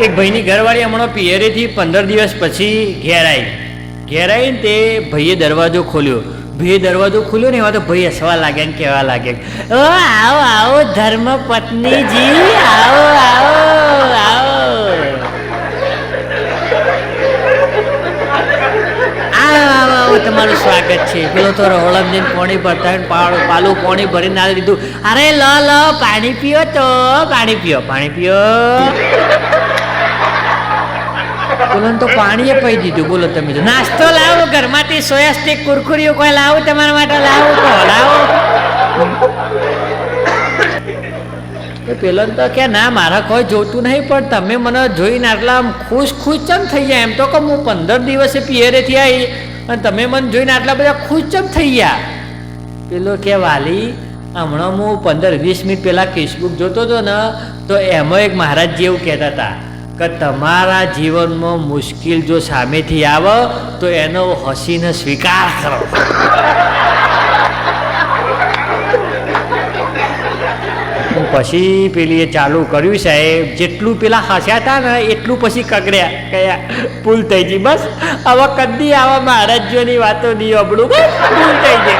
એક ભાઈની ઘરવાળી હમણાં પિયરેથી 15 દિવસ પછી ઘેર આવીને તે ભાઈએ દરવાજો ખોલ્યો. ને એવા તો ભાઈ હસવા લાગ્યા ને કહેવા લાગ્યા, ઓ આવો આવો ધર્મ પત્નીજી, આવો આવો આવો, આવો તમારું સ્વાગત છે. પેલો તો રહોળમ જઈને પાણી ભરતા પાલું પાણી ભરીને ના દીધું. અરે લો પાણી પીઓ તો, પાણી પીઓ. બોલો તો પાણી પી દીધું. બોલો તમે તો નાસ્તો લાવો, ઘરમાંથી સોયા સ્ટીક કુરકુરીઓ કોઈ લાવો તમારા માટે, લાવો. પેલો તો કે ના મારા કોઈ જોતું નહીં, પણ તમે મને જોઈને આટલા ખુશ ચમ થઈ ગયા. એમ તો કે હું 15 દિવસે પિયરેથી આવી અને તમે મને જોઈને આટલા બધા ખુશ ચમ થઈ ગયા. પેલો કે વાલી, હમણાં હું 15-20 મિનિટ પહેલાં ફેસબુક જોતો હતો ને, તો એમાં એક મહારાજજી એવું કહેતા હતા કે તમારા જીવનમાં મુશ્કેલ જો સામેથી આવે તો એનો હસીને સ્વીકાર કરો. પછી પેલી એ ચાલુ કર્યું સાહેબ, જેટલું પેલા હસ્યા હતા ને એટલું પછી કગડ્યા, કયા ભૂલ થઈ ગઈ. બસ હવે કદી આવા મહારાજજીઓની વાતો નહીં અબડું, બસ ભૂલ થઈ ગઈ.